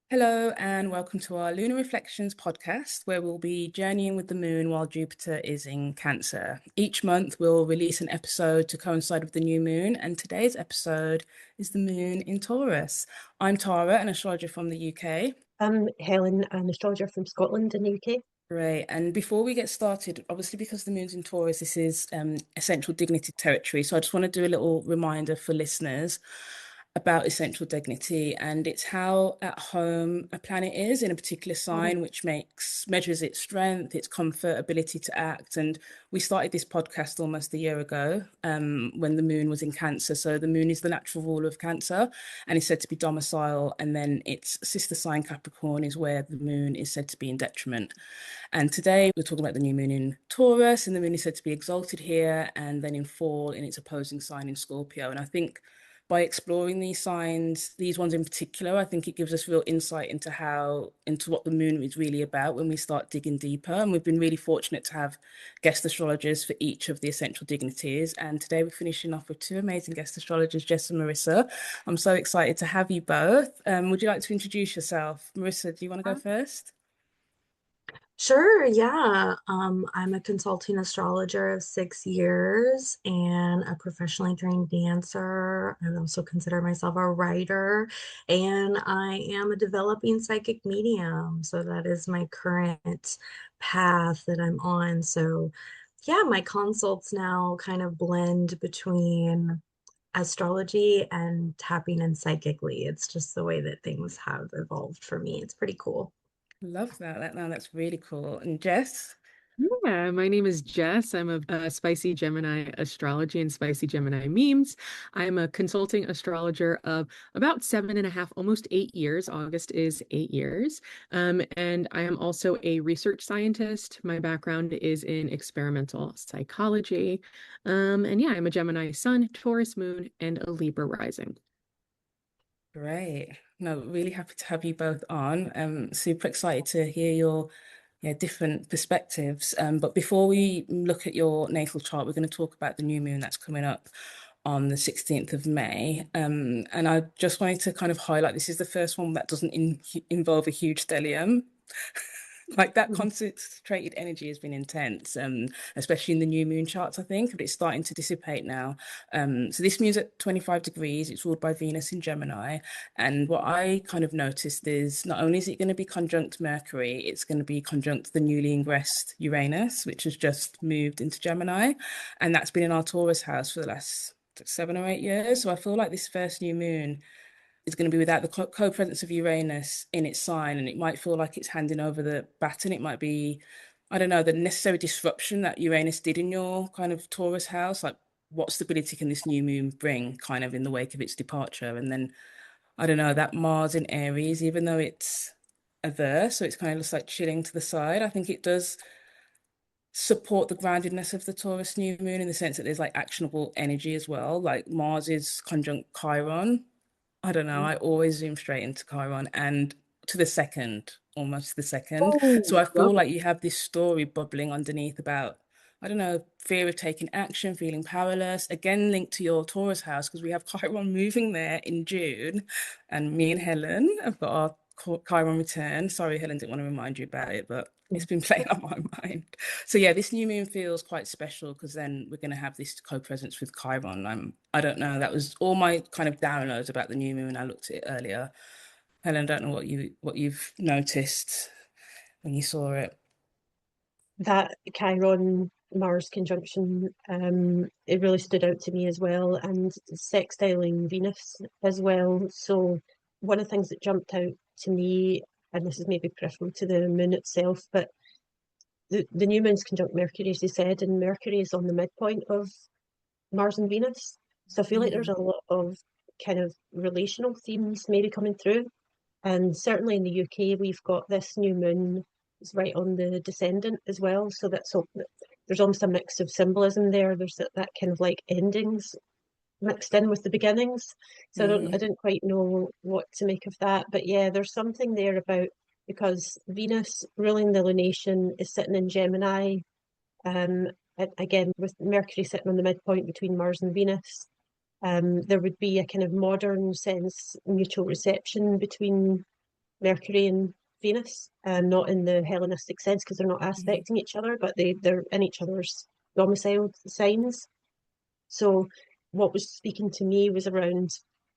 Hello, and welcome to our Lunar Reflections podcast, where we'll be journeying with the moon while Jupiter is in Cancer. Each month, we'll release an episode to coincide with the new moon, and today's episode is the moon in Taurus. I'm Tara, an astrologer from the UK. I'm Helen, an astrologer from Scotland in the UK. Great. And before we get started, obviously, because the moon's in Taurus, this is essential dignity territory. So I just want to do a little reminder for listeners about essential dignity, and it's how at home a planet is in a particular Mhm. sign, which measures its strength, its comfort, ability to act. And we started this podcast almost a year ago, when the moon was in Cancer. So the moon is the natural ruler of Cancer and is said to be domicile, and then its sister sign Capricorn is where the moon is said to be in detriment. And today we're talking about the new moon in Taurus, and the moon is said to be exalted here and then in fall in its opposing sign in Scorpio. And I think by exploring these signs, these ones in particular, I think it gives us real insight into what the moon is really about when we start digging deeper. And we've been really fortunate to have guest astrologers for each of the essential dignities. And today we're finishing off with two amazing guest astrologers, Jess and Marissa. I'm so excited to have you both. Would you like to introduce yourself? Marissa, do you want to go first? Sure, yeah. I'm a consulting astrologer of 6 years and a professionally trained dancer. I would also consider myself a writer, and I am a developing psychic medium. So that is my current path that I'm on. So, yeah, my consults now kind of blend between astrology and tapping in psychically. It's just the way that things have evolved for me. It's pretty cool. Love that. That's really cool. And Jess? Yeah, my name is Jess. I'm a Spicy Gemini astrology and Spicy Gemini memes. I'm a consulting astrologer of about 7.5, almost 8 years. August is 8 years. And I am also a research scientist. My background is in experimental psychology. And yeah, I'm a Gemini sun, Taurus moon, and a Libra rising. Great. No, really happy to have you both on. Super excited to hear your different perspectives. But before we look at your natal chart, we're going to talk about the new moon that's coming up on the 16th of May. And I just wanted to kind of highlight this is the first one that doesn't involve a huge stellium. Like that concentrated energy has been intense, especially in the new moon charts, I think, but it's starting to dissipate now. So this moon's at 25 degrees, it's ruled by Venus in Gemini. And what I kind of noticed is not only is it going to be conjunct Mercury, it's going to be conjunct the newly ingressed Uranus, which has just moved into Gemini. And that's been in our Taurus house for the last 7 or 8 years. So I feel like this first new moon is going to be without the co-presence of Uranus in its sign, and it might feel like it's handing over the baton. It might be, I don't know, the necessary disruption that Uranus did in your kind of Taurus house. Like, what stability can this new moon bring, kind of in the wake of its departure? And then, I don't know, that Mars in Aries, even though it's averse, so it's kind of just like chilling to the side. I think it does support the groundedness of the Taurus new moon in the sense that there's like actionable energy as well. Like Mars is conjunct Chiron. I don't know. I always zoom straight into Chiron and to the second, almost the second. So Oh, I feel love like you have this story bubbling underneath about, I don't know, fear of taking action, feeling powerless. Again, linked to your Taurus house because we have Chiron moving there in June, and me and Helen have got our Chiron return. Sorry, Helen didn't want to remind you about it, but it's it. been playing on my mind. So yeah, this new moon feels quite special because then we're going to have this co-presence with Chiron. I don't know. That was all my kind of downloads about the new moon. I looked at it earlier. Helen, I don't know what you've noticed when you saw it. That Chiron Mars conjunction, it really stood out to me as well, and sextiling Venus as well. So one of the things that jumped out to me, and this is maybe peripheral to the moon itself, but the new moon's conjunct Mercury, as you said, and Mercury is on the midpoint of Mars and Venus. So I feel like there's Mm, a lot of kind of relational themes maybe coming through. And certainly in the UK, we've got this new moon is right on the descendant as well. So there's almost a mix of symbolism there. There's that kind of like endings mixed in with the beginnings. So I mm, didn't quite know what to make of that. But yeah, there's something there about because Venus ruling the lunation is sitting in Gemini. Um, Again, with Mercury sitting on the midpoint between Mars and Venus, there would be a kind of modern sense mutual reception between Mercury and Venus, not in the Hellenistic sense because they're not aspecting each other, but they're in each other's domiciled signs. So what was speaking to me was around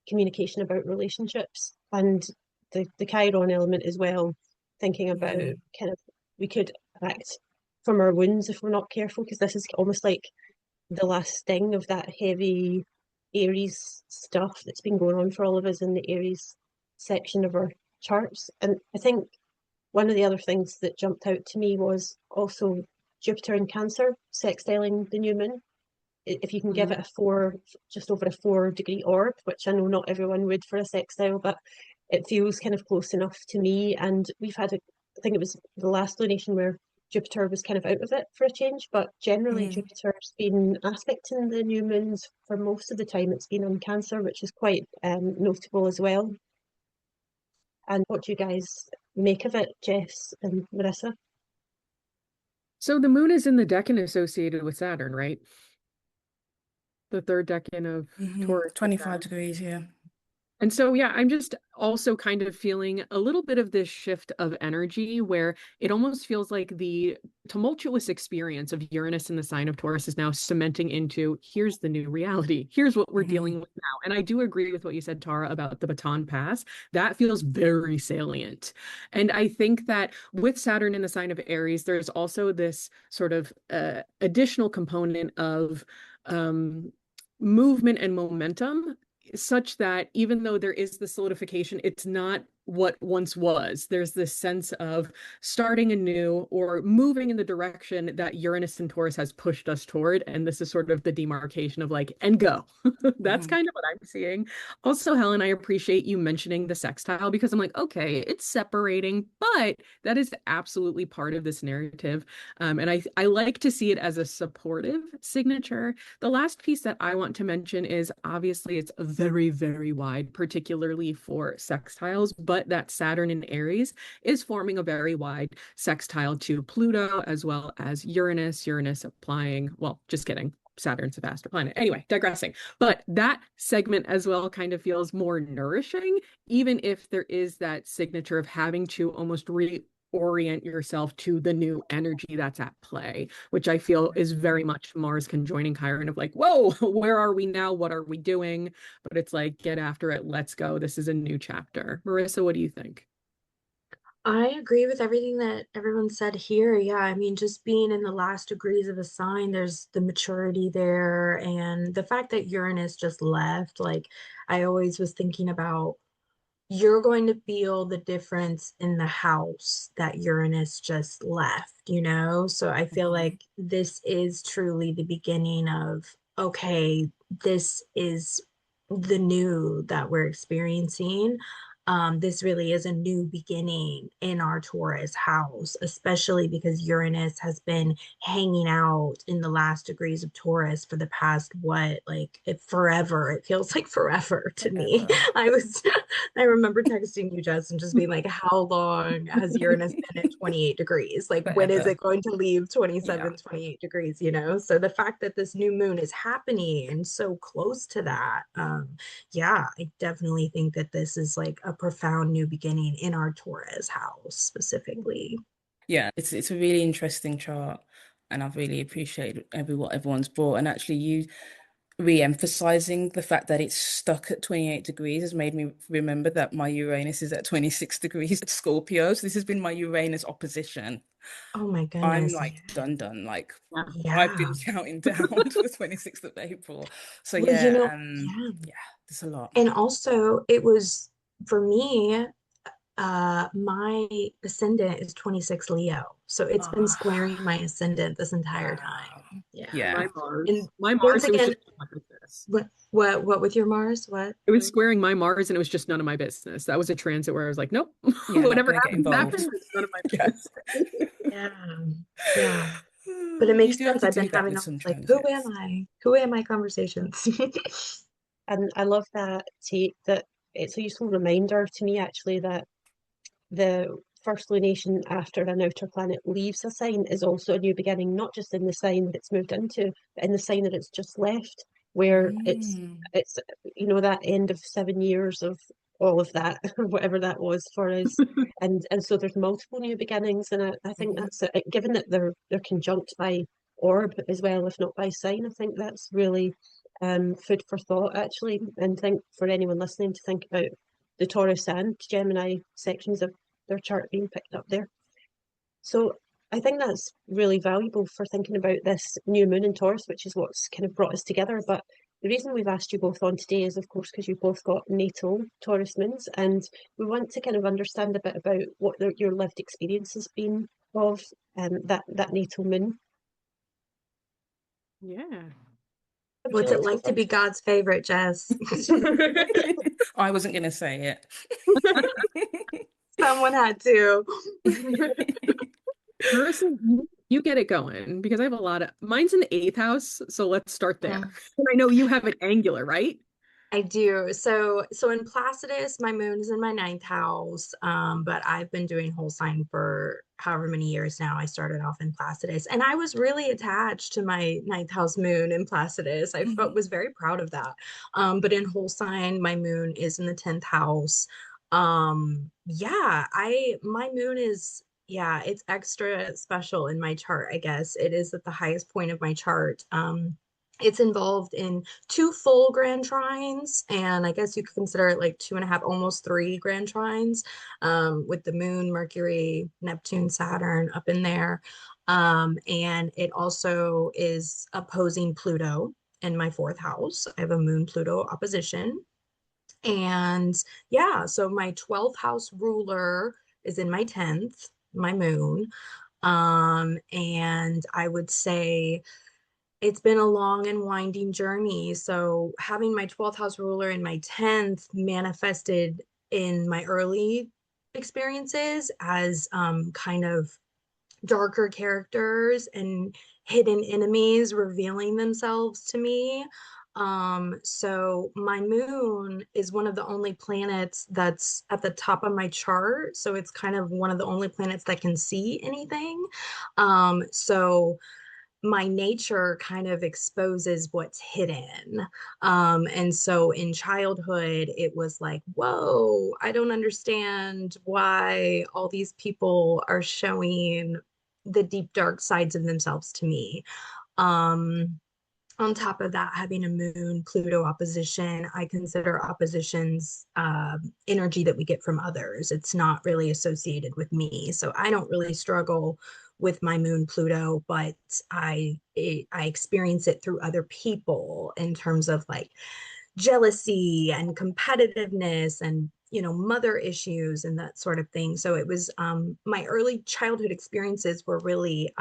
communication about relationships and the Chiron element as well, thinking about kind of we could act from our wounds if we're not careful, because this is almost like the last sting of that heavy Aries stuff that's been going on for all of us in the Aries section of our charts. And I think one of the other things that jumped out to me was also Jupiter in Cancer sextiling the new moon. If you can give it a 4, just over a 4-degree orb, which I know not everyone would for a sextile, but it feels kind of close enough to me. And we've had, I think it was the last lunation where Jupiter was kind of out of it for a change, but generally Jupiter's been aspecting the new moons for most of the time. It's been on Cancer, which is quite notable as well. And what do you guys make of it, Jess and Marissa? So the moon is in the decan associated with Saturn, right? The third decan of Taurus. 25 degrees, yeah. And so, yeah, I'm just also kind of feeling a little bit of this shift of energy where it almost feels like the tumultuous experience of Uranus in the sign of Taurus is now cementing into here's the new reality. Here's what we're dealing with now. And I do agree with what you said, Tara, about the baton pass. That feels very salient. And I think that with Saturn in the sign of Aries, there's also this sort of additional component of movement and momentum, such that even though there is the solidification, it's not what once was. There's this sense of starting anew or moving in the direction that Uranus and Taurus has pushed us toward. And this is sort of the demarcation of like, and go. That's kind of what I'm seeing. Also, Helen, I appreciate you mentioning the sextile because I'm like, okay, it's separating, but that is absolutely part of this narrative. And I like to see it as a supportive signature. The last piece that I want to mention is obviously it's very, very wide, particularly for sextiles, but that Saturn in Aries is forming a very wide sextile to Pluto as well as Uranus. Uranus applying, well, just kidding. Saturn's a faster planet. Anyway, digressing. But that segment as well kind of feels more nourishing, even if there is that signature of having to almost reorient yourself to the new energy that's at play, which I feel is very much Mars conjoining Chiron of like, whoa, where are we now? What are we doing? But it's like, get after it. Let's go. This is a new chapter. Marissa, what do you think? I agree with everything that everyone said here. Yeah, I mean, just being in the last degrees of a sign, there's the maturity there. And the fact that Uranus just left, like, I always was thinking about you're going to feel the difference in the house that Uranus just left, you know? So I feel like this is truly the beginning of, okay, this is the new that we're experiencing. This really is a new beginning in our Taurus house, especially because Uranus has been hanging out in the last degrees of Taurus for the past, what, like forever. It feels like forever to me. I remember texting you, Jess, and just being like, how long has Uranus been at 28 degrees? Like, when is it going to leave 27, 28 degrees, you know? So the fact that this new moon is happening and so close to that, yeah, I definitely think that this is like a profound new beginning in our Taurus house specifically. Yeah, it's a really interesting chart, and I've really appreciated what everyone's brought. And actually, you re-emphasizing the fact that it's stuck at 28 degrees has made me remember that my Uranus is at 26 degrees at Scorpio. So this has been my Uranus opposition. Oh my I'm goodness. like done. Like I've Yeah. been counting down to the 26th of April. So Well, you know, yeah, there's a lot. and also it was for me, my ascendant is 26 Leo. So it's been squaring my ascendant this entire time. Yeah. My Mars. And My once Mars, it was again, just none of my business. what with your Mars? What? It was squaring my Mars and it was just none of my business. That was a transit where I was like, nope, Yeah, whatever not gonna get happens, involved. happens. It's none of my business. Yeah. Yeah. But it You makes do have sense. to I've been do that having with all some this, like, who am transits. I? Who am I conversations. And I love that take, that it's a useful reminder to me actually that the first lunation after an outer planet leaves a sign is also a new beginning, not just in the sign that it's moved into, but in the sign that it's just left, where it's you know, that end of 7 years of all of that, whatever that was for us. And so there's multiple new beginnings, and I think that's it. Given that they're conjunct by orb as well, if not by sign, I think that's really food for thought, actually. And think for anyone listening to think about the Taurus and Gemini sections of their chart being picked up there. So I think that's really valuable for thinking about this new moon in Taurus, which is what's kind of brought us together. But the reason we've asked you both on today is, of course, because you've both got natal Taurus moons, and we want to kind of understand a bit about what your lived experience has been of that natal moon. Yeah. What's it like to be God's favorite, Jess? I wasn't going to say it. Someone had to. Marissa, you get it going because I have a lot of mine's in the 8th house, so let's start there. And I know you have an angular, right? I do. So in Placidus, my moon is in my 9th house. But I've been doing whole sign for however many years now. I started off in Placidus, and I was really attached to my 9th house moon in Placidus. I was very proud of that. But in whole sign, my moon is in the 10th house. Yeah, my moon is, yeah, it's extra special in my chart, I guess. It is at the highest point of my chart. It's involved in 2 full grand trines, and I guess you could consider it like 2.5, almost 3 grand trines, with the moon, Mercury, Neptune, Saturn up in there. And it also is opposing Pluto in my 4th house. I have a moon Pluto opposition. And yeah, so my 12th house ruler is in my 10th, my moon. And I would say it's been a long and winding journey. So having my 12th house ruler in my 10th manifested in my early experiences as kind of darker characters and hidden enemies revealing themselves to me. So my moon is one of the only planets that's at the top of my chart. So it's kind of one of the only planets that can see anything. So my nature kind of exposes what's hidden. And so in childhood, it was like, whoa, I don't understand why all these people are showing the deep, dark sides of themselves to me. On top of that, having a moon Pluto opposition, I consider oppositions energy that we get from others. It's not really associated with me. So I don't really struggle with my moon Pluto, but I experience it through other people in terms of like jealousy and competitiveness and mother issues and that sort of thing. So it was my early childhood experiences were really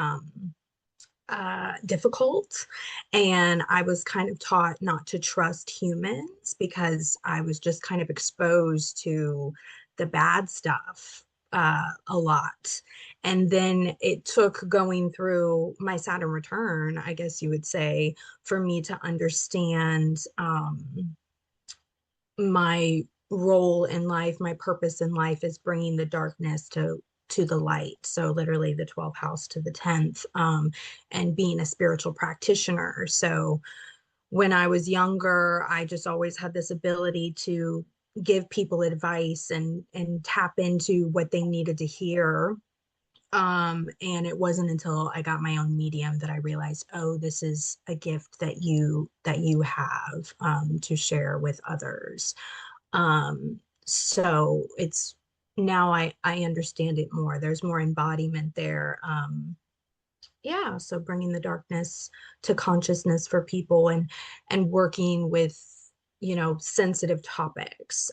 difficult, and I was kind of taught not to trust humans because I was just kind of exposed to the bad stuff a lot. And then it took going through my Saturn return, I guess you would say, for me to understand my role in life, my purpose in life is bringing the darkness to the light. So literally the 12th house to the 10th, and being a spiritual practitioner. So when I was younger, I just always had this ability to give people advice and tap into what they needed to hear. And it wasn't until I got my own medium that I realized, oh, this is a gift that you have to share with others. So it's now I understand it more. There's more embodiment there. Yeah, so bringing the darkness to consciousness for people and working with sensitive topics,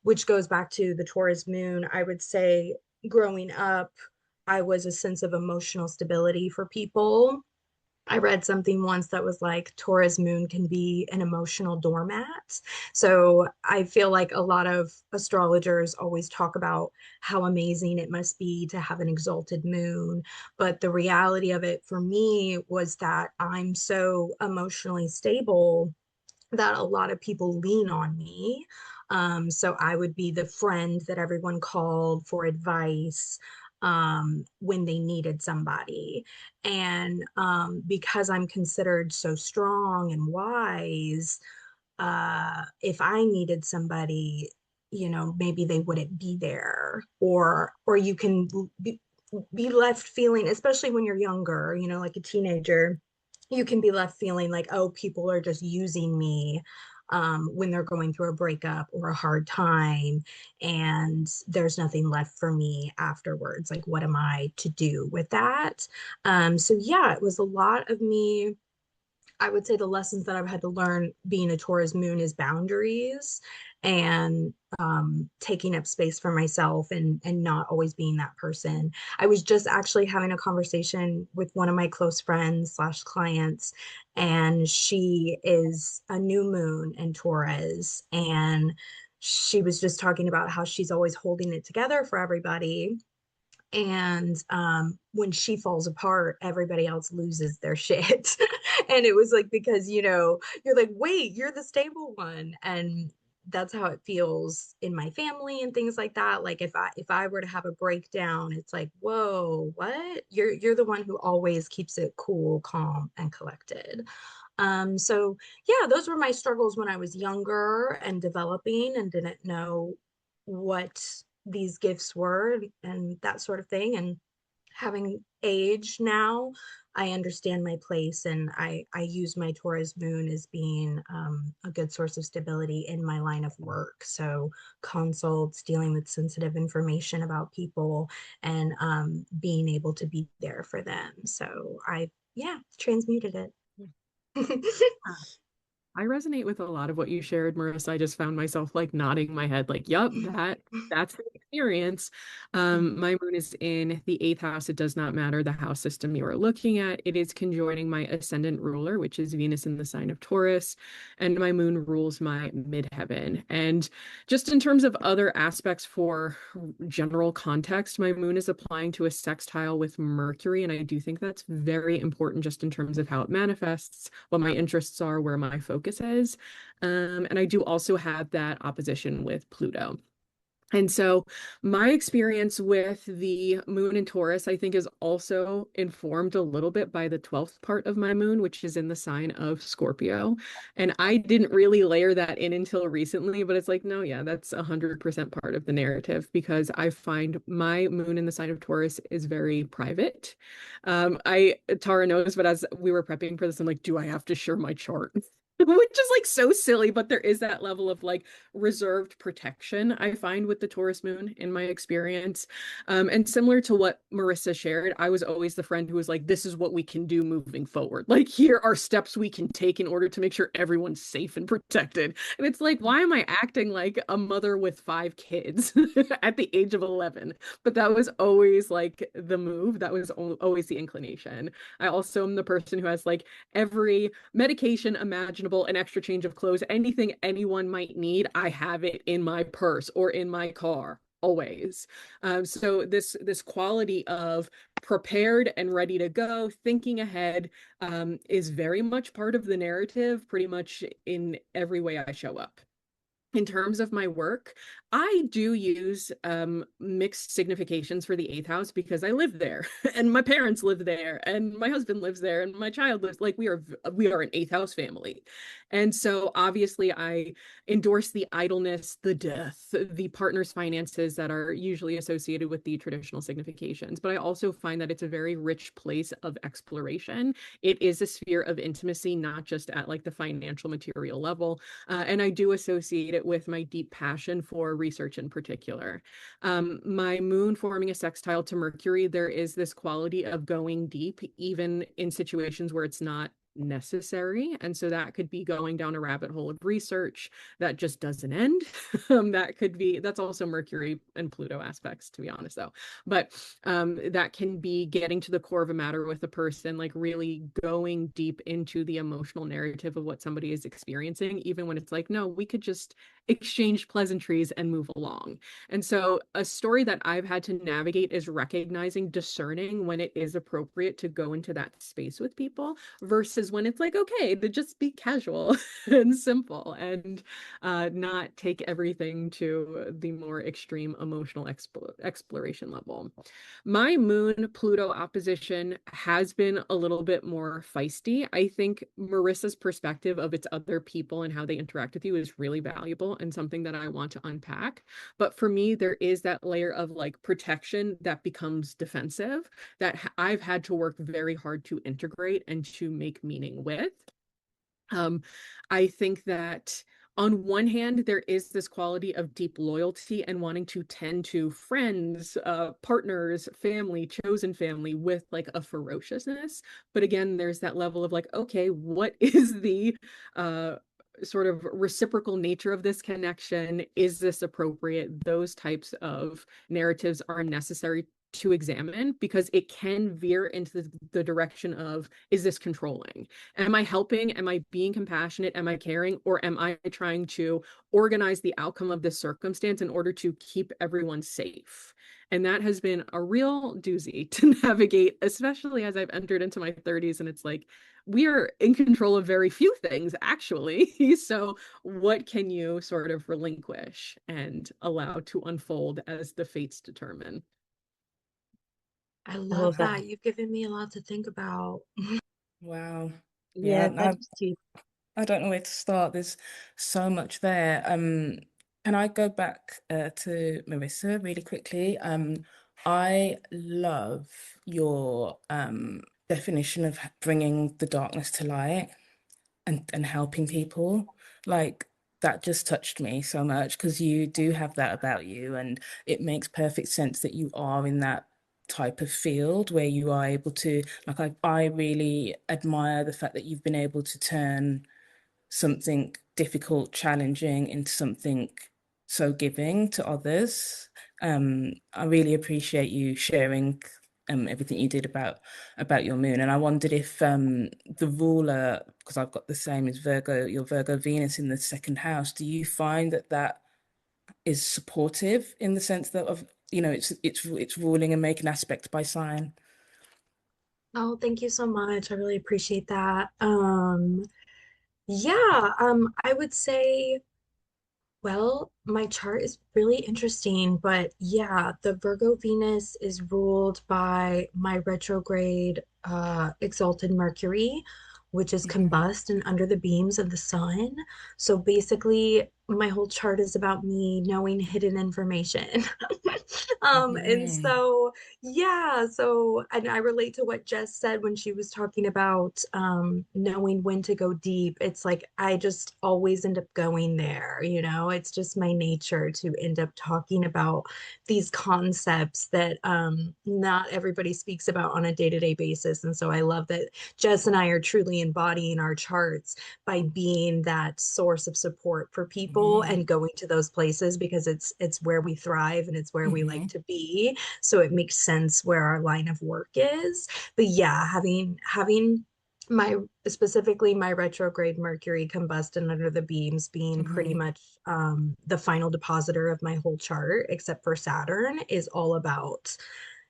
which goes back to the Taurus moon. I would say growing up, I was a sense of emotional stability for people. I read something once that was like Taurus moon can be an emotional doormat. So I feel like a lot of astrologers always talk about how amazing it must be to have an exalted moon. But the reality of it for me was that I'm so emotionally stable that a lot of people lean on me. So I would be the friend that everyone called for advice when they needed somebody. And because I'm considered so strong and wise, if I needed somebody, maybe they wouldn't be there, or you can be left feeling, especially when you're younger, like a teenager, you can be left feeling like, oh, people are just using me when they're going through a breakup or a hard time, and there's nothing left for me afterwards. Like, what am I to do with that? So yeah, it was a lot of me. I would say the lessons that I've had to learn being a Taurus moon is boundaries, and taking up space for myself, and not always being that person. I was just actually having a conversation with one of my close friends slash clients, and she is a new moon in Taurus, and she was just talking about how she's always holding it together for everybody, and when she falls apart, everybody else loses their shit. And it was like, because you're like, wait, you're the stable one. And that's how it feels in my family and things like that. Like, if I were to have a breakdown, it's like, whoa, what? You're the one who always keeps it cool, calm, and collected. So yeah, those were my struggles when I was younger and developing and didn't know what these gifts were and that sort of thing. And having age now, I understand my place, and I use my Taurus moon as being a good source of stability in my line of work. So consults, dealing with sensitive information about people, and being able to be there for them. So yeah, transmuted it. I resonate with a lot of what you shared, Marissa. I just found myself like nodding my head, like, yup, that's the experience. My moon is in the eighth house. It does not matter the house system you are looking at. It is conjoining my ascendant ruler, which is Venus in the sign of Taurus, and my moon rules my midheaven. And just in terms of other aspects for general context, my moon is applying to a sextile with Mercury, and I do think that's very important just in terms of how it manifests, what my interests are, where my focus is. And I do also have that opposition with Pluto. And so my experience with the moon in Taurus, I think, is also informed a little bit by the 12th part of my moon, which is in the sign of Scorpio. And I didn't really layer that in until recently, but it's like, no, yeah, that's 100% part of the narrative, because I find my moon in the sign of Taurus is very private. Tara knows, but as we were prepping for this, I'm like, do I have to share my chart? Which is like so silly, but there is that level of like reserved protection I find with the Taurus moon in my experience. And similar to what Marissa shared, I was always the friend who was like, this is what we can do moving forward. Like, here are steps we can take in order to make sure everyone's safe and protected. And it's like, why am I acting like a mother with 5 kids at the age of 11? But that was always like the move. That was always the inclination. I also am the person who has like every medication imaginable, an extra change of clothes, anything anyone might need, I have it in my purse or in my car always. So this quality of prepared and ready to go, thinking ahead, is very much part of the narrative, pretty much in every way I show up. In terms of my work, I do use mixed significations for the eighth house because I live there and my parents live there and my husband lives there and my child lives, like, we are an eighth house family. And so obviously I endorse the idleness, the death, the partner's finances that are usually associated with the traditional significations. But I also find that it's a very rich place of exploration. It is a sphere of intimacy, not just at like the financial material level. And I do associate it with my deep passion for research in particular. My moon forming a sextile to Mercury, there is this quality of going deep, even in situations where it's not necessary. And so that could be going down a rabbit hole of research that just doesn't end. That's also Mercury and Pluto aspects, to be honest, though. But that can be getting to the core of a matter with a person, like really going deep into the emotional narrative of what somebody is experiencing, even when it's like, no, we could just exchange pleasantries and move along. And so a story that I've had to navigate is recognizing, discerning when it is appropriate to go into that space with people versus is when it's like okay to just be casual and simple and not take everything to the more extreme emotional exploration level. My moon Pluto opposition has been a little bit more feisty. I think Marissa's perspective of its other people and how they interact with you is really valuable and something that I want to unpack. But for me, there is that layer of like protection that becomes defensive that I've had to work very hard to integrate and to make meaning with. I think that on one hand, there is this quality of deep loyalty and wanting to tend to friends, partners, family, chosen family with like a ferociousness. But again, there's that level of like, okay, what is the sort of reciprocal nature of this connection? Is this appropriate? Those types of narratives are necessary to examine because it can veer into the direction of, is this controlling? Am I helping? Am I being compassionate? Am I caring? Or am I trying to organize the outcome of this circumstance in order to keep everyone safe? And that has been a real doozy to navigate, especially as I've entered into my 30s. And it's like, we are in control of very few things, actually. So, what can you sort of relinquish and allow to unfold as the fates determine? I I love love that. that. You've given me a lot to think about. Wow. Yeah, Yeah, thanks to I don't know where to start. There's so much there. Can I go back to Marissa really quickly? I love your definition of bringing the darkness to light and helping people. Like that just touched me so much because you do have that about you, and it makes perfect sense that you are in that type of field where you are able to, like, I really admire the fact that you've been able to turn something difficult, challenging into something so giving to others. I really appreciate you sharing everything you did about your moon. And I wondered if the ruler, because I've got the same as Virgo, your Virgo Venus in the second house, do you find that that is supportive in the sense that of, it's ruling and making aspect by sign? Oh, thank you so much. I really appreciate that. Yeah, I would say, well, my chart is really interesting, but yeah, the Virgo Venus is ruled by my retrograde exalted Mercury, which is Mhm. combust and under the beams of the sun. So basically, my whole chart is about me knowing hidden information. And Mhm. so yeah, so and I relate to what Jess said when she was talking about knowing when to go deep. It's like I just always end up going there, you know. It's just my nature to end up talking about these concepts that not everybody speaks about on a day-to-day basis. And so I love that Jess and I are truly embodying our charts by being that source of support for people Mhm. and going to those places because it's where we thrive and it's where we like Mhm. to be. So it makes sense where our line of work is. But yeah, having my specifically my retrograde Mercury combustion under the beams being pretty Mhm. much the final depositor of my whole chart, except for Saturn, is all about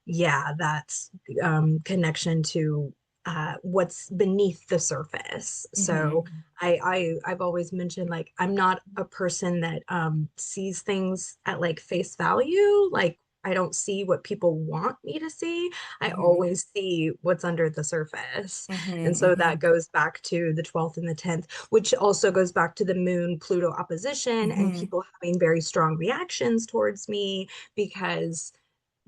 yeah, that's connection to what's beneath the surface. So Mhm. I've always mentioned like I'm not a person that sees things at like face value. Like I don't see what people want me to see. I Mhm. always see what's under the surface. And Mhm. so that Mhm. goes back to the 12th and the 10th, which also goes back to the moon Pluto opposition and Mhm. people having very strong reactions towards me because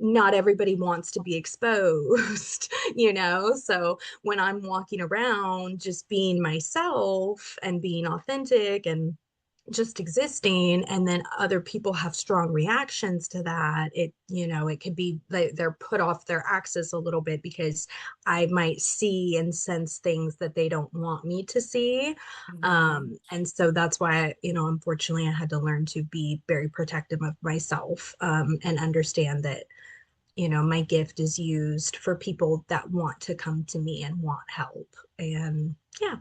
not everybody wants to be exposed, you know? So when I'm walking around just being myself and being authentic and just existing, and then other people have strong reactions to that, it, you know, it could be they're put off their axis a little bit because I might see and sense things that they don't want me to see. Mhm. And so that's why, you know, unfortunately, I had to learn to be very protective of myself and understand that you know, my gift is used for people that want to come to me and want help. And yeah.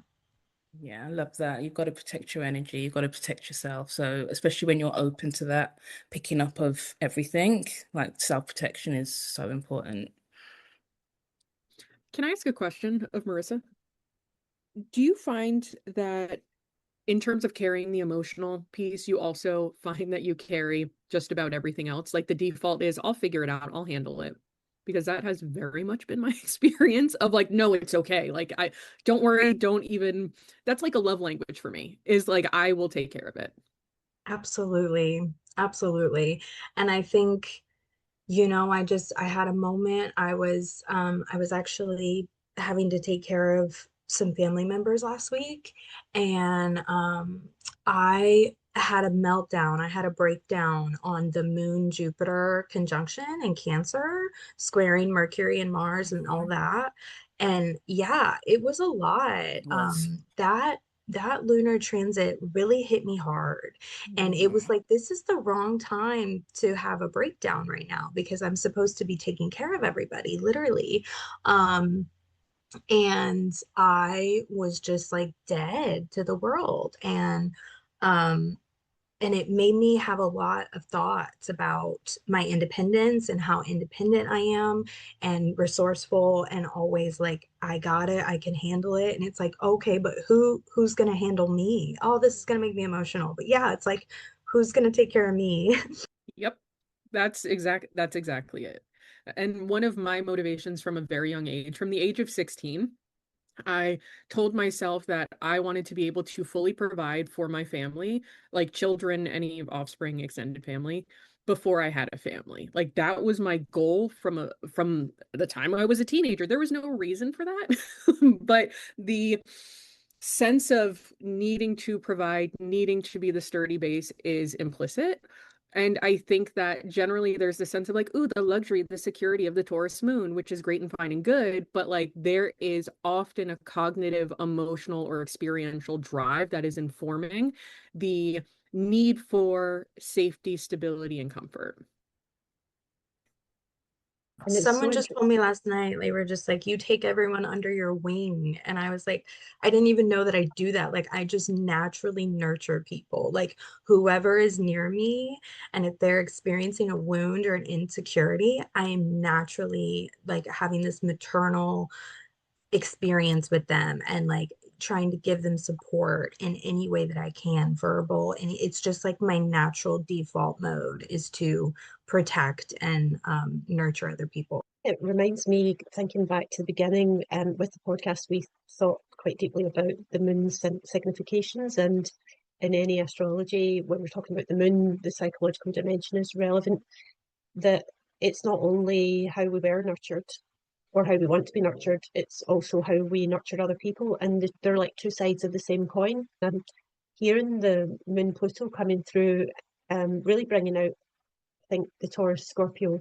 Yeah, I love that. You've got to protect your energy. You've got to protect yourself. So, especially when you're open to that, picking up of everything, like self-protection is so important. Can I ask a question of Marissa? Do you find that in terms of carrying the emotional piece, you also find that you carry just about everything else? Like the default is, I'll figure it out, I'll handle it. Because that has very much been my experience of like, no, it's okay. Like, I don't worry, don't even, that's like a love language for me, is like, I will take care of it. Absolutely. Absolutely. And I think, you know, I had a moment. I was actually having to take care of some family members last week, and I had a meltdown. I had a breakdown on the Moon Jupiter conjunction in Cancer, squaring Mercury and Mars and all that. And yeah, it was a lot. Was. That lunar transit really hit me hard. And it was Mm. like, this is the wrong time to have a breakdown right now because I'm supposed to be taking care of everybody, literally. Um, and I was just like dead to the world. Um, and it made me have a lot of thoughts about my independence and how independent I am and resourceful and always like I got it, I can handle it. And it's like, okay, but who's going to handle me? Oh, this is going to make me emotional. But yeah, it's like who's going to take care of me? Yep. That's exactly it. And one of my motivations from a very young age, from the age of 16, I told myself that I wanted to be able to fully provide for my family, like children, any offspring, extended family, before I had a family. Like that was my goal from the time I was a teenager. There was no reason for that. But the sense of needing to provide, needing to be the sturdy base is implicit. And I think that generally there's this sense of like, ooh, the luxury, the security of the Taurus moon, which is great and fine and good, but like there is often a cognitive, emotional, or experiential drive that is informing the need for safety, stability, and comfort. And it's so Someone just interesting. told me last night, they were just like, you take everyone under your wing. And I was like, I didn't even know that I do that. Like, I just naturally nurture people, like whoever is near me. And if they're experiencing a wound or an insecurity, I am naturally like having this maternal experience with them and like trying to give them support in any way that I can, verbal. And it's just like my natural default mode is to protect and nurture other people. It reminds me, thinking back to the beginning, with the podcast, we thought quite deeply about the moon's significations. And in any astrology, when we're talking about the moon, the psychological dimension is relevant. That it's not only how we were nurtured or how we want to be nurtured, it's also how we nurture other people. And they're like two sides of the same coin. Hearing the moon Pluto coming through, really bringing out, I think, the Taurus Scorpio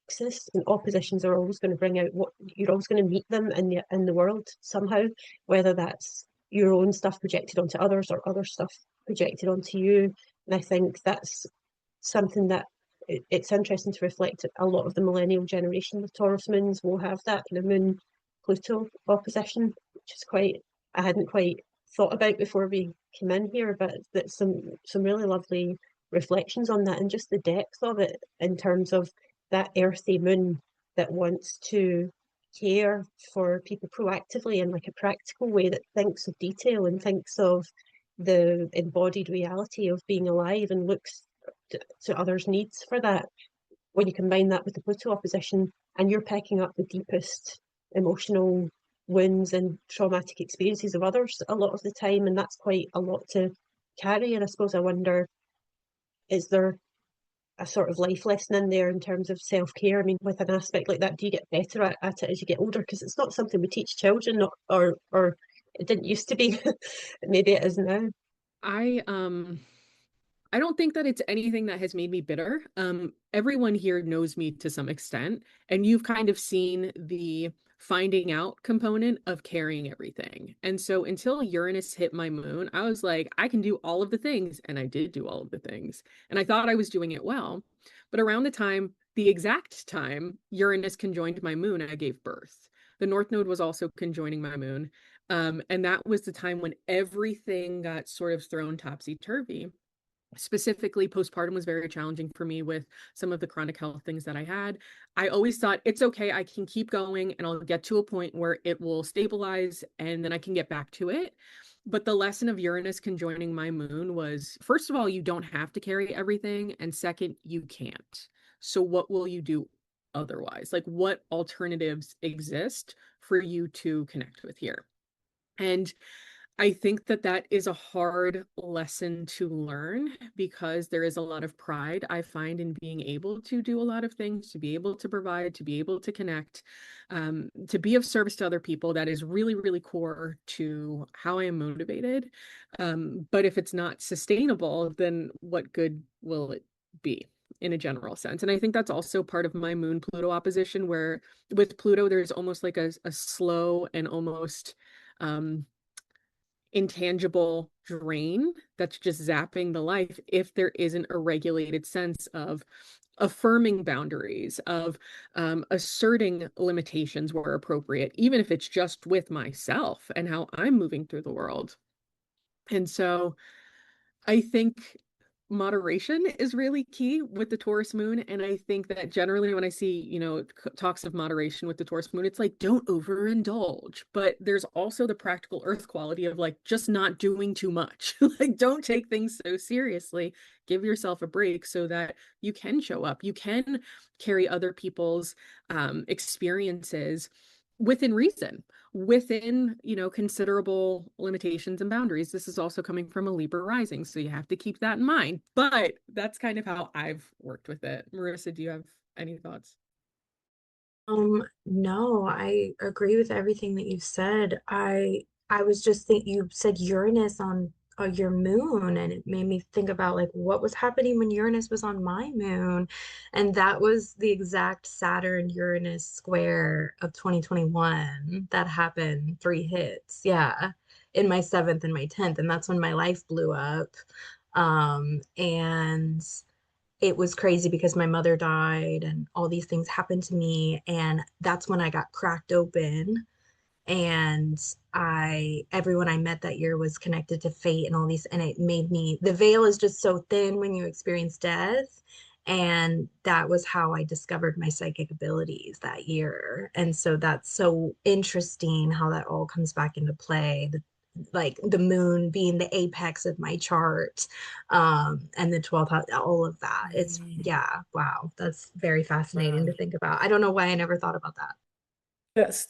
axis, and oppositions are always going to bring out what you're always going to meet them in the world somehow, whether that's your own stuff projected onto others or other stuff projected onto you. And I think that's something that it's interesting to reflect. A lot of the millennial generation with Taurus moons will have that kind of moon Pluto opposition, which is quite, I hadn't quite thought about before we came in here, but that's some really lovely reflections on that and just the depth of it in terms of that earthy moon that wants to care for people proactively in like a practical way, that thinks of detail and thinks of the embodied reality of being alive and looks to others' needs for that. When you combine that with the Pluto opposition and you're picking up the deepest emotional wounds and traumatic experiences of others a lot of the time, and that's quite a lot to carry. And I suppose I wonder, is there a sort of life lesson in there in terms of self-care? I mean, with an aspect like that, do you get better at it as you get older? Because it's not something we teach children, or it didn't used to be. Maybe it is now. I I don't think that it's anything that has made me bitter. Everyone here knows me to some extent, and you've kind of seen the finding out component of carrying everything. And so until Uranus hit my moon, I was like, I can do all of the things, and I did do all of the things. And I thought I was doing it well. But around the exact time Uranus conjoined my moon, I gave birth. The North Node was also conjoining my moon. And that was the time when everything got sort of thrown topsy-turvy. Specifically, postpartum was very challenging for me with some of the chronic health things that I had. I always thought it's okay, I can keep going and I'll get to a point where it will stabilize and then I can get back to it. But the lesson of Uranus conjoining my moon was, first of all, you don't have to carry everything. And second, you can't. So what will you do otherwise? Like, what alternatives exist for you to connect with here? And I think that that is a hard lesson to learn because there is a lot of pride I find in being able to do a lot of things, to be able to provide, to be able to connect, to be of service to other people. That is really, really core to how I am motivated. But if it's not sustainable, then what good will it be? In a general sense. And I think that's also part of my moon Pluto opposition, where with Pluto, there's almost like a slow and almost intangible drain that's just zapping the life if there isn't a regulated sense of affirming boundaries, of asserting limitations where appropriate, even if it's just with myself and how I'm moving through the world. And so I think moderation is really key with the Taurus moon. And I think that generally when I see, talks of moderation with the Taurus moon, it's like, don't overindulge. But there's also the practical earth quality of like, just not doing too much. Like, don't take things so seriously. Give yourself a break so that you can show up. You can carry other people's experiences within reason, within considerable limitations and boundaries. This is also coming from a Libra rising, so you have to keep that in mind. But that's kind of how I've worked with it. Marissa, do you have any thoughts? No, I agree with everything that you've said. I was just think you said Uranus on your moon, and it made me think about like what was happening when Uranus was on my moon, and that was the exact Saturn Uranus square of 2021 that happened, 3 hits, yeah, in my seventh and my 10th, and that's when my life blew up. And it was crazy because my mother died and all these things happened to me, and that's when I got cracked open. And everyone I met that year was connected to fate and all these, and it made me, the veil is just so thin when you experience death. And that was how I discovered my psychic abilities that year. And so that's so interesting how that all comes back into play. Like the moon being the apex of my chart, and the 12th house, all of that. It's, yeah, wow, that's very fascinating Wow. to think about. I don't know why I never thought about that.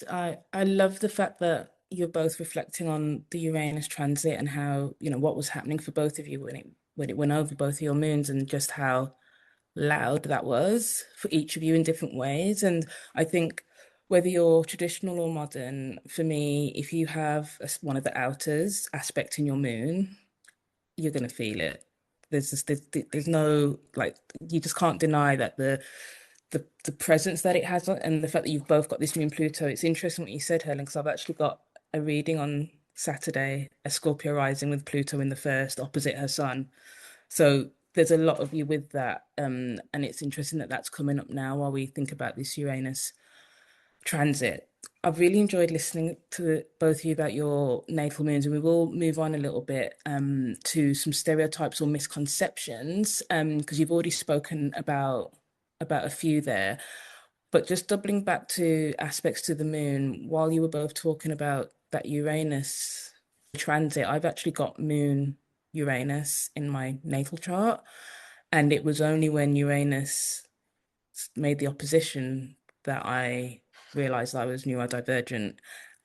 I love the fact that you're both reflecting on the Uranus transit and how, what was happening for both of you when it went over both of your moons, and just how loud that was for each of you in different ways. And I think whether you're traditional or modern, for me, if you have one of the outers aspect in your moon, you're going to feel it. There's no, like, you just can't deny that the presence that it has, and the fact that you've both got this moon Pluto. It's interesting what you said, Helen, because I've actually got a reading on Saturday, a Scorpio rising with Pluto in the first opposite her sun. So there's a lot of you with that. And it's interesting that that's coming up now while we think about this Uranus transit. I've really enjoyed listening to both of you about your natal moons, and we will move on a little bit to some stereotypes or misconceptions, because you've already spoken about a few there. But just doubling back to aspects to the moon, while you were both talking about that Uranus transit, I've actually got moon Uranus in my natal chart. And it was only when Uranus made the opposition that I realized I was neurodivergent.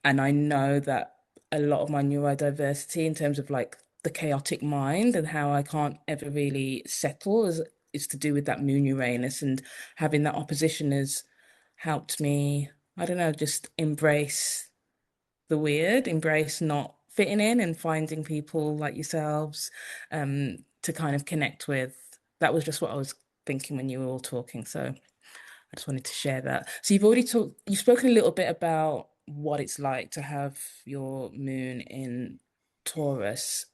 And I know that a lot of my neurodiversity, in terms of like the chaotic mind and how I can't ever really settle, is to do with that moon Uranus. And having that opposition has helped me, I don't know, just embrace the weird, embrace not fitting in and finding people like yourselves to kind of connect with. That was just what I was thinking when you were all talking. So I just wanted to share that. So you've spoken a little bit about what it's like to have your moon in Taurus.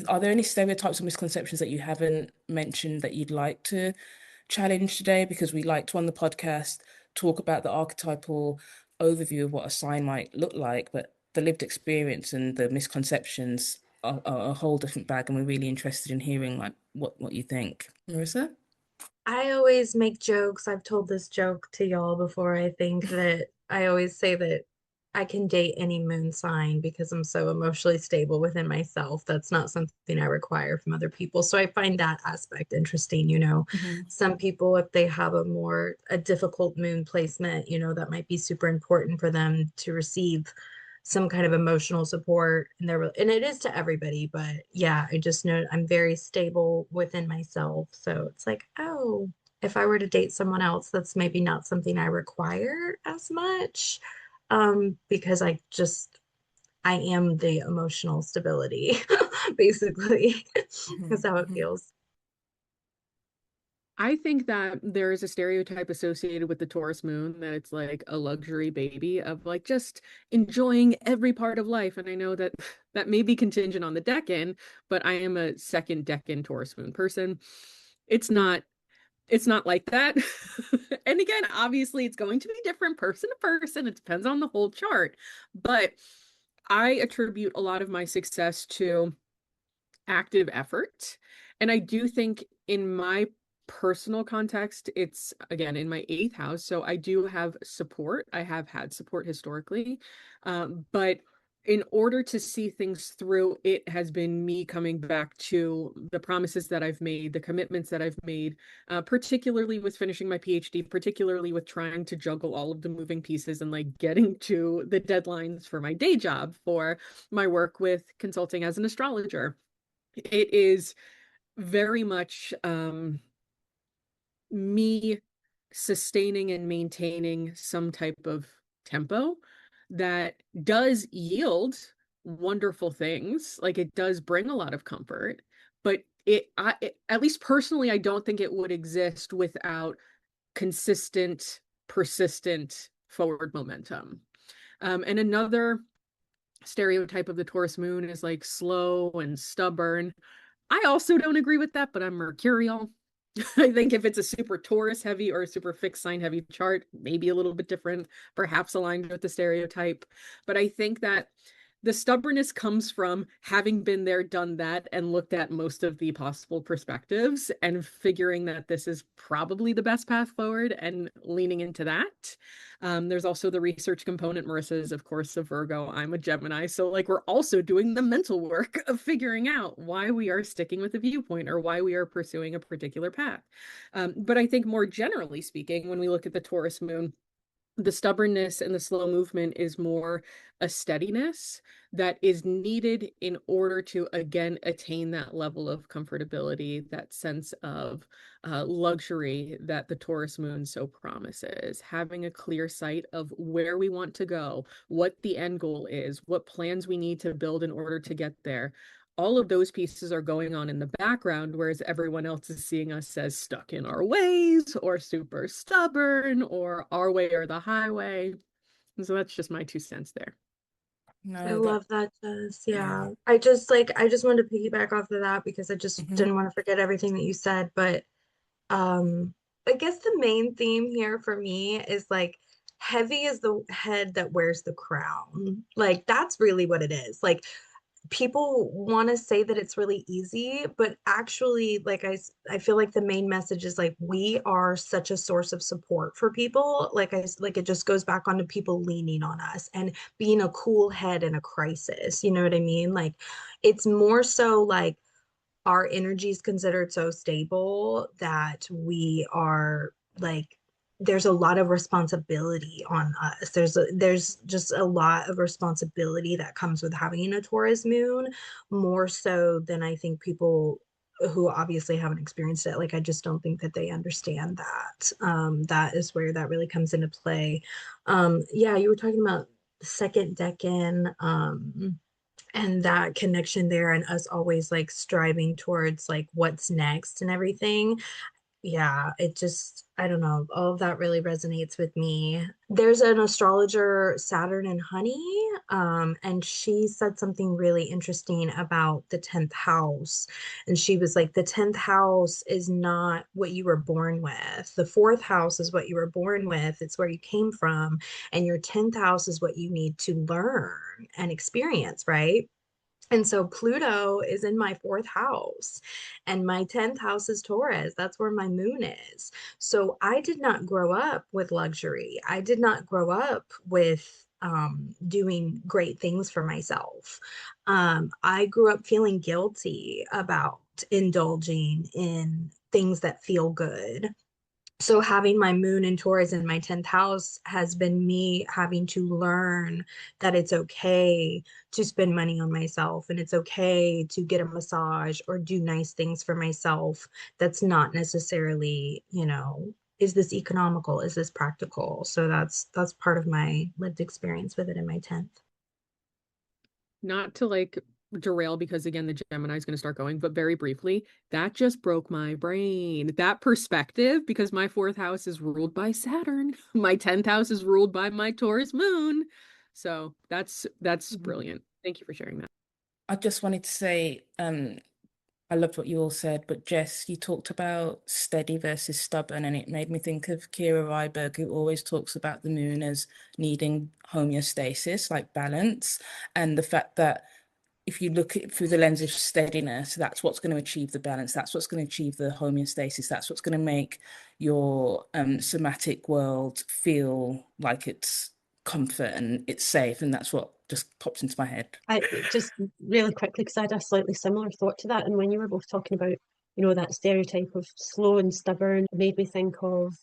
Are there any stereotypes or misconceptions that you haven't mentioned that you'd like to challenge today? Because we like to, on the podcast, talk about the archetypal overview of what a sign might look like, but the lived experience and the misconceptions a whole different bag, and we're really interested in hearing like what you think. Marissa? I always make jokes. I've told this joke to y'all before. I think that I always say that I can date any moon sign because I'm so emotionally stable within myself. That's not something I require from other people. So I find that aspect interesting. Hmm. Some people, if they have a difficult moon placement, that might be super important for them to receive some kind of emotional support and it is to everybody, but yeah, I just know I'm very stable within myself, so it's like, oh, if I were to date someone else, that's maybe not something I require as much, because I am the emotional stability basically. Hmm. That's how it Hmm. feels. I think that there is a stereotype associated with the Taurus moon that it's like a luxury baby of like just enjoying every part of life. And I know that that may be contingent on the decan, but I am a second decan Taurus moon person. It's not it's not like that. And again, obviously it's going to be different person to person. It depends on the whole chart. But I attribute a lot of my success to active effort. And I do think in my personal context, it's again in my eighth house. So I do have support. I have had support historically. But in order to see things through, it has been me coming back to the promises that I've made, the commitments that I've made, particularly with finishing my PhD, particularly with trying to juggle all of the moving pieces and like getting to the deadlines for my day job, for my work with consulting as an astrologer. It is very much me sustaining and maintaining some type of tempo that does yield wonderful things. Like it does bring a lot of comfort, but at least personally, I don't think it would exist without consistent, persistent forward momentum. And another stereotype of the Taurus moon is like slow and stubborn. I also don't agree with that, but I'm mercurial. I think if it's a super Taurus heavy or a super fixed sign heavy chart, maybe a little bit different, perhaps aligned with the stereotype. But I think that the stubbornness comes from having been there, done that, and looked at most of the possible perspectives and figuring that this is probably the best path forward and leaning into that. There's also the research component. Marissa is, of course, a Virgo. I'm a Gemini. So, like, we're also doing the mental work of figuring out why we are sticking with a viewpoint or why we are pursuing a particular path. But I think more generally speaking, when we look at the Taurus moon, the stubbornness and the slow movement is more a steadiness that is needed in order to again attain that level of comfortability, that sense of luxury that the Taurus moon so promises. Having a clear sight of where we want to go, what the end goal is, what plans we need to build in order to get there. All of those pieces are going on in the background, whereas everyone else is seeing us as stuck in our ways or super stubborn or our way or the highway. And so that's just my 2 cents there. I No, that love that, Jess. yeah. Yeah. I just wanted to piggyback off of that because I just Hmm. didn't want to forget everything that you said. But um, I guess the main theme here for me is like heavy is the head that wears the crown. Like that's really what it is. Like people want to say that it's really easy, but actually, like I feel like the main message is like we are such a source of support for people. Like it just goes back onto people leaning on us and being a cool head in a crisis. You know what I mean? Like it's more so like our energy is considered so stable that we are like there's a lot of responsibility on us. There's just a lot of responsibility that comes with having a Taurus moon, more so than I think people who obviously haven't experienced it. Like I just don't think that they understand that. That is where that really comes into play. Yeah, you were talking about second decan. And that connection there and us always like striving towards like what's next and everything. Yeah, it just, I don't know, all of that really resonates with me. There's an astrologer, Saturn and Honey, and she said something really interesting about the 10th house. And she was like, the 10th house is not what you were born with. The fourth house is what you were born with, it's where you came from. And your 10th house is what you need to learn and experience, right? And so Pluto is in my fourth house, and my 10th house is Taurus. That's where my moon is. So I did not grow up with luxury. I did not grow up with doing great things for myself. I grew up feeling guilty about indulging in things that feel good. So having my moon in Taurus in my 10th house has been me having to learn that it's okay to spend money on myself, and it's okay to get a massage or do nice things for myself. That's not necessarily, is this economical? Is this practical? So that's part of my lived experience with it in my 10th. Not to like derail, because again, the Gemini is going to start going, but very briefly, that just broke my brain. That perspective, because my fourth house is ruled by Saturn, my 10th house is ruled by my Taurus moon. So that's brilliant. Thank you for sharing that. I just wanted to say, I loved what you all said, but Jess, you talked about steady versus stubborn, and it made me think of Kira Ryberg, who always talks about the moon as needing homeostasis, like balance, and the fact that if you look at it through the lens of steadiness, that's what's going to achieve the balance. That's what's going to achieve the homeostasis. That's what's going to make your somatic world feel like it's comfort and it's safe. And that's what just pops into my head. I just really quickly, because I had a slightly similar thought to that, and when you were both talking about, that stereotype of slow and stubborn, it made me think of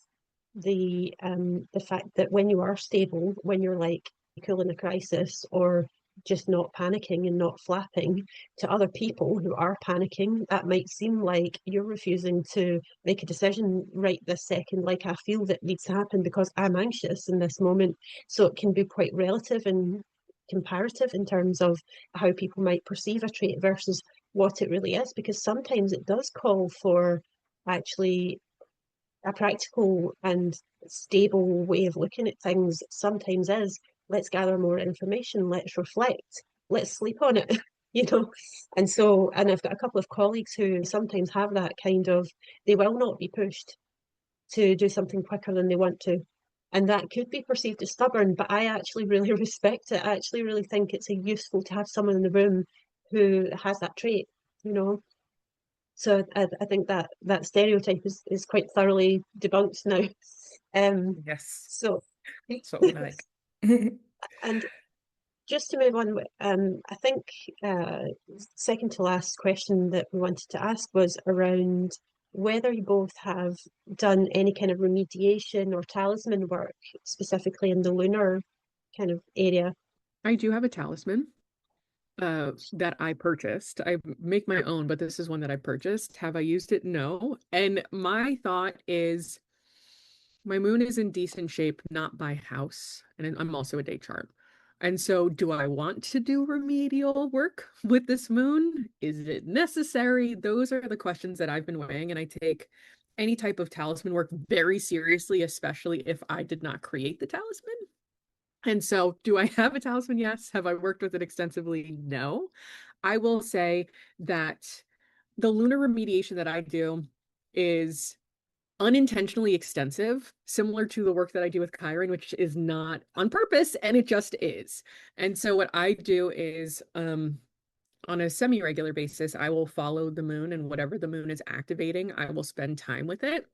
the fact that when you are stable, when you're like cool in a crisis, or just not panicking and not flapping, to other people who are panicking, that might seem like you're refusing to make a decision right this second, like I feel that needs to happen because I'm anxious in this moment. So it can be quite relative and comparative in terms of how people might perceive a trait versus what it really is, because sometimes it does call for actually a practical and stable way of looking at things. Sometimes is, let's gather more information, let's reflect, let's sleep on it. And so, and I've got a couple of colleagues who sometimes have that kind of, they will not be pushed to do something quicker than they want to, and that could be perceived as stubborn, but I actually really respect it. I actually really think it's useful to have someone in the room who has that trait. So I think that stereotype is quite thoroughly debunked now. Yes, So, that's what we like. and just to move on, I think second to last question that we wanted to ask was around whether you both have done any kind of remediation or talisman work, specifically in the lunar kind of area. I do have a talisman that I purchased. I make my own, but this is one that I purchased. Have I used it? No. And my thought is my moon is in decent shape, not by house. And I'm also a day chart. And so, do I want to do remedial work with this moon? Is it necessary? Those are the questions that I've been weighing. And I take any type of talisman work very seriously, especially if I did not create the talisman. And so, do I have a talisman? Yes. Have I worked with it extensively? No. I will say that the lunar remediation that I do is unintentionally extensive, similar to the work that I do with Chiron, which is not on purpose, and it just is. And so what I do is on a semi-regular basis, I will follow the moon, and whatever the moon is activating, I will spend time with it,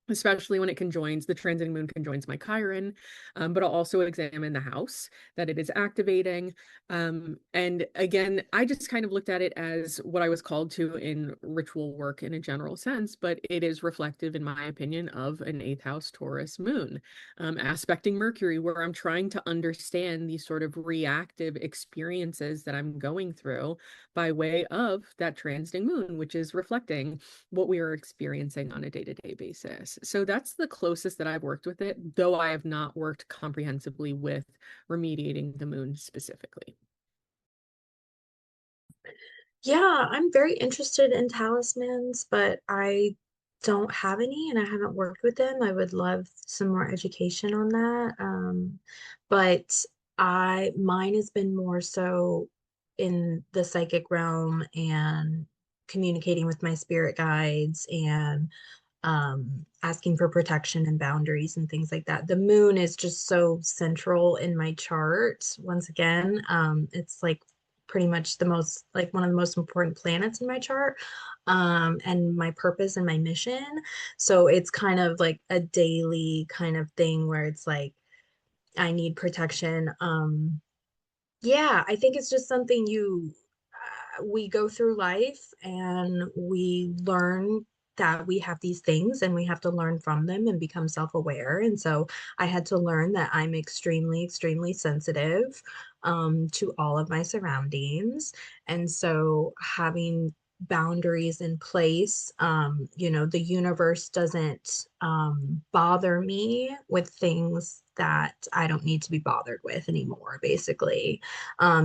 especially when it conjoins, the transiting moon conjoins my Chiron, but I'll also examine the house that it is activating. And again, I just kind of looked at it as what I was called to in ritual work in a general sense, but it is reflective, in my opinion, of an eighth house Taurus moon, aspecting Mercury, where I'm trying to understand these sort of reactive experiences that I'm going through by way of that transiting moon, which is reflecting what we are experiencing on a day-to-day basis. So that's the closest that I've worked with it, though I have not worked comprehensively with remediating the moon specifically. Yeah, I'm very interested in talismans, but I don't have any and I haven't worked with them. I would love some more education on that. But mine has been more so in the psychic realm and communicating with my spirit guides and asking for protection and boundaries and things like that. The moon is just so central in my chart. Once again, it's like pretty much the most, like one of the most important planets in my chart, and my purpose and my mission. So it's kind of like a daily kind of thing where it's like I need protection. Yeah, I think it's just something we go through life and we learn that we have these things and we have to learn from them and become self-aware. And so I had to learn that I'm extremely, extremely sensitive to all of my surroundings. And so having boundaries in place, the universe doesn't bother me with things that I don't need to be bothered with anymore, basically,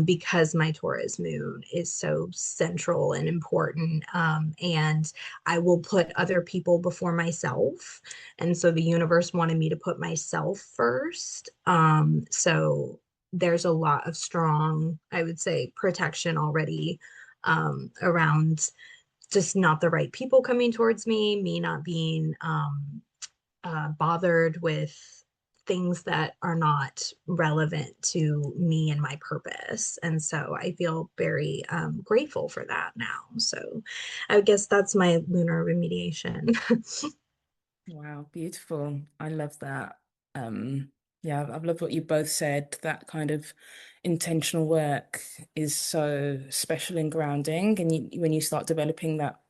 because my Taurus moon is so central and important. And I will put other people before myself. And so the universe wanted me to put myself first. So there's a lot of strong, I would say, protection already around just not the right people coming towards me not being bothered with things that are not relevant to me and my purpose. And so I feel very grateful for that now. So I guess that's my lunar remediation. Wow, beautiful. I love that. Yeah, I've loved what you both said. That kind of intentional work is so special and grounding. And when you start developing that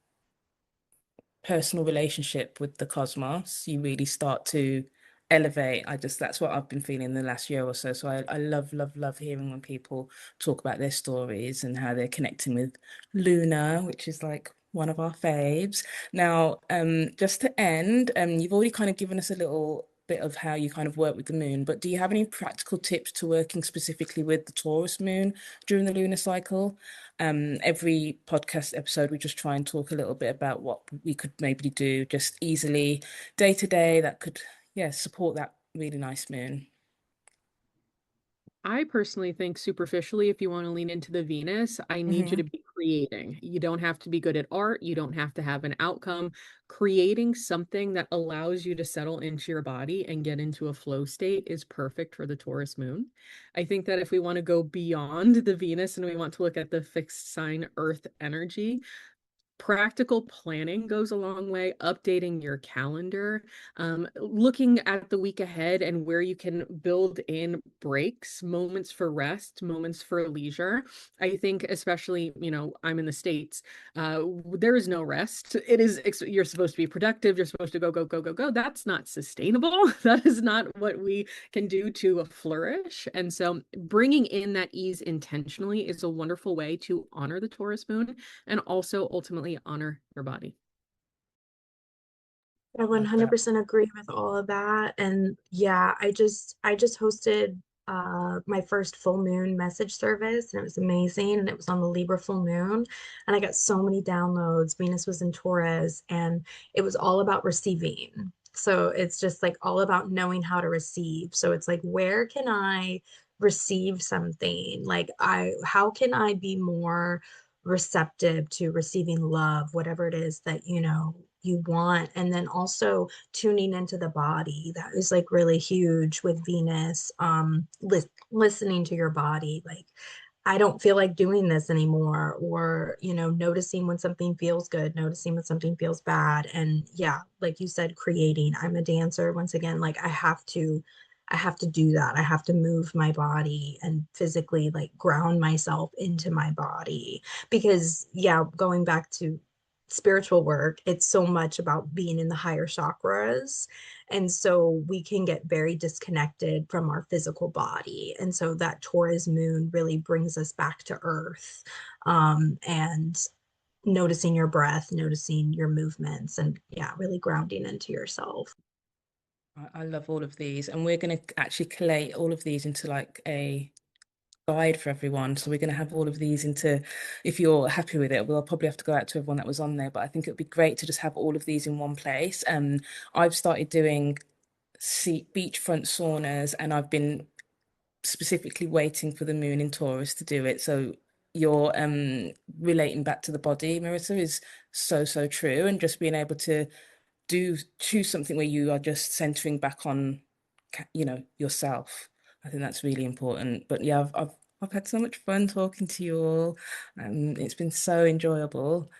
personal relationship with the cosmos, you really start to elevate. That's what I've been feeling the last year or so. So I love, love, love hearing when people talk about their stories and how they're connecting with Luna, which is like one of our faves. Now, just to end, you've already kind of given us a little bit of how you kind of work with the moon, but do you have any practical tips to working specifically with the Taurus moon during the lunar cycle? Every podcast episode, we just try and talk a little bit about what we could maybe do just easily day to day that could, yeah, support that really nice moon. I personally think superficially, if you want to lean into the Venus, I need you to Hmm. be creating. You don't have to be good at art. You don't have to have an outcome. Creating something that allows you to settle into your body and get into a flow state is perfect for the Taurus moon. I think that if we want to go beyond the Venus and we want to look at the fixed sign Earth energy, practical planning goes a long way, updating your calendar, looking at the week ahead and where you can build in breaks, moments for rest, moments for leisure. I think, especially, I'm in the States, there is no rest. You're supposed to be productive, you're supposed to go, go, go, go, go. That's not sustainable. That is not what we can do to flourish. And so, bringing in that ease intentionally is a wonderful way to honor the Taurus moon and also ultimately honor your body. I Love that. 100% agree with all of that. And yeah, I just hosted my first full moon message service and it was amazing and it was on the Libra full moon and I got so many downloads. Venus was in Taurus and it was all about receiving. So it's just like all about knowing how to receive. So it's like where can I receive something? Like how can I be more receptive to receiving love, whatever it is that you want. And then also tuning into the body, that is like really huge with Venus. Listening to your body, like I don't feel like doing this anymore, or noticing when something feels good, noticing when something feels bad. And yeah, like you said, creating. I'm a dancer once again, like I have to do that. I have to move my body and physically like ground myself into my body because yeah, going back to spiritual work, it's so much about being in the higher chakras. And so we can get very disconnected from our physical body. And so that Taurus moon really brings us back to earth, and noticing your breath, noticing your movements, and yeah, really grounding into yourself. I love all of these, and we're going to actually collate all of these into like a guide for everyone. So we're going to have all of these into, if you're happy with it, we'll probably have to go out to everyone that was on there, but I think it would be great to just have all of these in one place. I've started doing beachfront saunas, and I've been specifically waiting for the moon in Taurus to do it. So you're relating back to the body, Marissa, is so, so true. And just being able to choose something where you are just centering back on yourself. I think that's really important. But yeah, I've had so much fun talking to you all. It's been so enjoyable.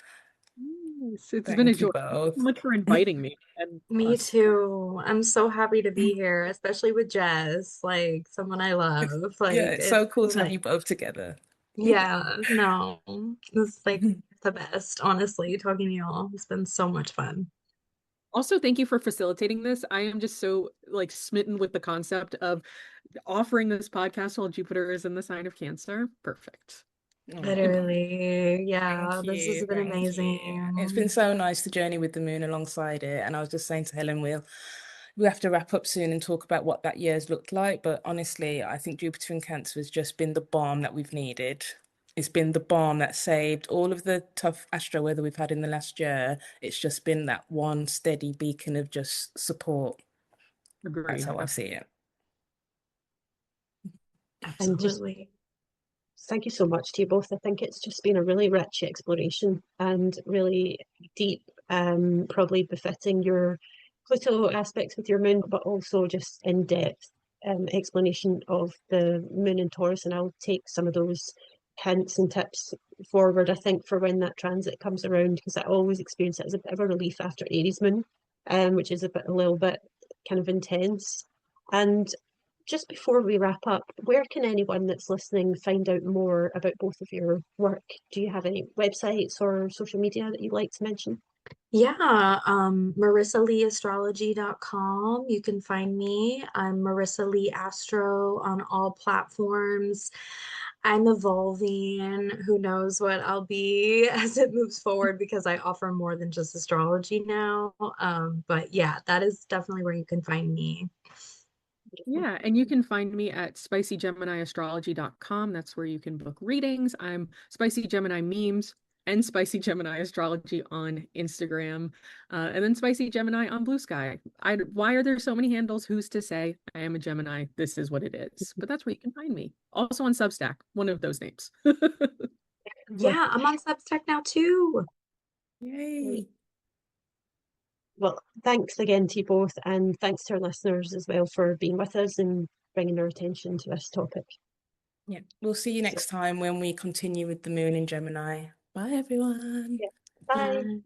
Yes, it's been a Thank you joy. Thank you so both. much for inviting me. And Me us. too. I'm so happy to be here, especially with Jess, like someone I love. Yeah, Like it's it's so cool so to have nice. you both together. Yeah, no, it's like the best, honestly, talking to y'all. It's been so much fun. Also, thank you for facilitating this. I am just so like smitten with the concept of offering this podcast while Jupiter is in the sign of Cancer. Perfect. Oh, Literally, yeah, thank this has you, been thank you. It's been amazing. so nice to journey with the moon alongside it. And I was just saying to Helen, we have to wrap up soon and talk about what that year's looked like. But honestly, I think Jupiter in Cancer has just been the balm that we've needed. It's been the balm that saved all of the tough astro weather we've had in the last year. It's just been that one steady beacon of just support. That's Agreed. how I see it. And just Absolutely. thank you so much to you both. I think it's just been a really rich exploration and really deep, probably befitting your Pluto aspects with your moon, but also just in-depth explanation of the moon in Taurus. And I'll take some of those hints and tips forward, I think, for when that transit comes around, because I always experience it as a bit of a relief after Aries moon, which is a little bit kind of intense. And just before we wrap up, where can anyone that's listening find out more about both of your work? Do you have any websites or social media that you'd like to mention? Yeah, marissaleeastrology.com. You can find me. I'm Marissa Lee Astro on all platforms. I'm evolving. Who knows what I'll be as it moves forward because I offer more than just astrology now. But yeah, that is definitely where you can find me. Yeah, and you can find me at spicygeminiastrology.com. That's where you can book readings. I'm Spicy Gemini Memes and Spicy Gemini Astrology on Instagram, and then Spicy Gemini on Blue Sky. Why are there so many handles? Who's to say? I am a Gemini. This is what it is. But that's where you can find me. Also on Substack, one of those names. Yeah, I'm on Substack now too. Yay. Well, thanks again to you both, and thanks to our listeners as well for being with us and bringing their attention to this topic. Yeah, we'll see you So, next time when we continue with the moon in Gemini. Bye, everyone. yeah, bye. Bye.